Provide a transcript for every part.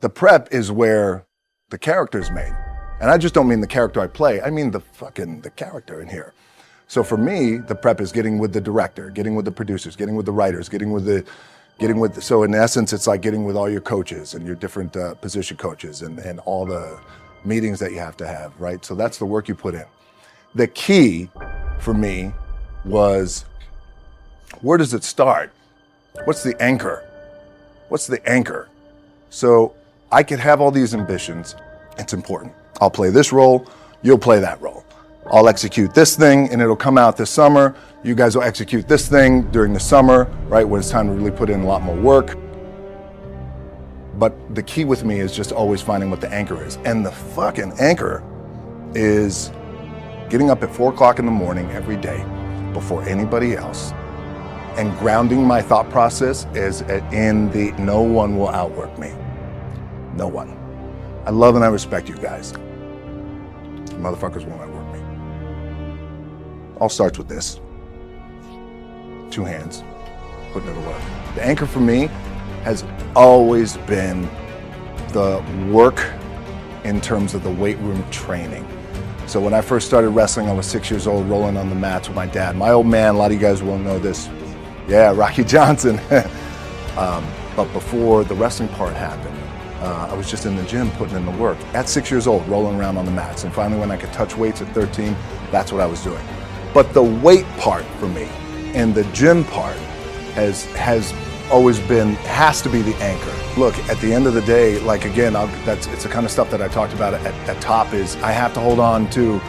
The prep is where the character is made. And I just don't mean the character I play, I mean the character in here. So for me, the prep is getting with the director, getting with the producers, getting with the writers, so in essence, it's like getting with all your coaches and your different position coaches and all the meetings that you have to have, right? So that's the work you put in. The key for me was, where does it start? What's the anchor? What's the anchor? So I could have all these ambitions. It's important. I'll play this role, you'll play that role. I'll execute this thing and it'll come out this summer. You guys will execute this thing during the summer, right? When it's time to really put in a lot more work. But the key with me is just always finding what the anchor is. And the fucking anchor is getting up at 4 o'clock in the morning every day before anybody else and grounding my thought process is in the no one will outwork me. No one. I love and I respect you guys. Motherfuckers won't outwork me. All starts with this. 2 hands, putting it to work. The anchor for me has always been the work in terms of the weight room training. So when I first started wrestling, I was 6 years old, rolling on the mats with my dad. My old man, a lot of you guys will know this. Yeah, Rocky Johnson. But before the wrestling part happened, I was just in the gym putting in the work. At 6 years old, rolling around on the mats. And finally, when I could touch weights at 13, that's what I was doing. But the weight part for me and the gym part has always been, has to be the anchor. Look, at the end of the day, like again, it's the kind of stuff that I talked about at top is I have to hold on to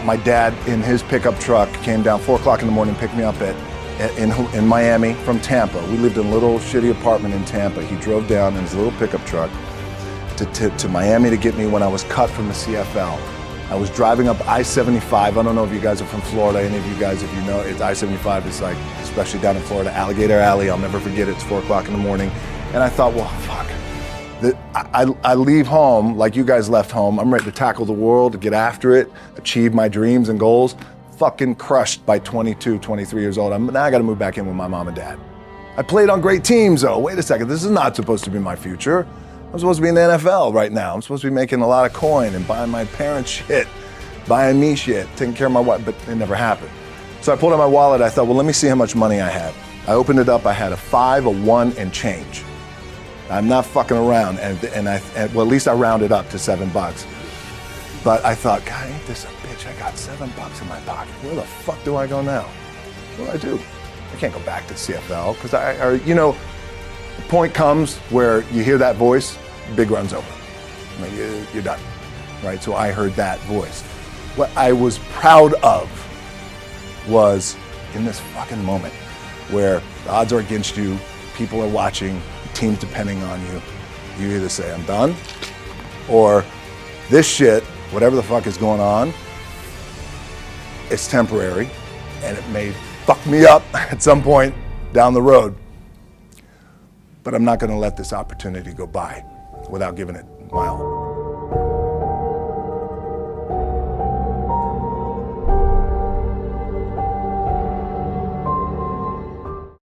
my dad in his pickup truck came down 4 o'clock in the morning, picked me up in Miami from Tampa. We lived in a little shitty apartment in Tampa. He drove down in his little pickup truck to Miami to get me when I was cut from the CFL. I was driving up I-75. I don't know if you guys are from Florida. Any of you guys, if you know, it's I-75 is like, especially down in Florida, Alligator Alley. I'll never forget it. It's 4 o'clock in the morning. And I thought, well, fuck. I leave home like you guys left home. I'm ready to tackle the world, to get after it, achieve my dreams and goals. Fucking crushed by 22, 23 years old. Now I got to move back in with my mom and dad. I played on great teams though. Wait a second, this is not supposed to be my future. I'm supposed to be in the NFL right now. I'm supposed to be making a lot of coin and buying my parents shit, buying me shit, taking care of my wife, but it never happened. So I pulled out my wallet. I thought, well, let me see how much money I have. I opened it up. I had a 5, a 1, and change. I'm not fucking around. And well, at least I rounded up to $7. But I thought, God, ain't this a bitch? I got $7 in my pocket. Where the fuck do I go now? What do? I can't go back to CFL because the point comes where you hear that voice, big run's over. Like, you're done, right? So I heard that voice. What I was proud of was in this fucking moment where the odds are against you, people are watching, teams depending on you. You either say, I'm done, or this shit, whatever the fuck is going on, it's temporary, and it may fuck me up at some point down the road. But I'm not gonna let this opportunity go by without giving it my all.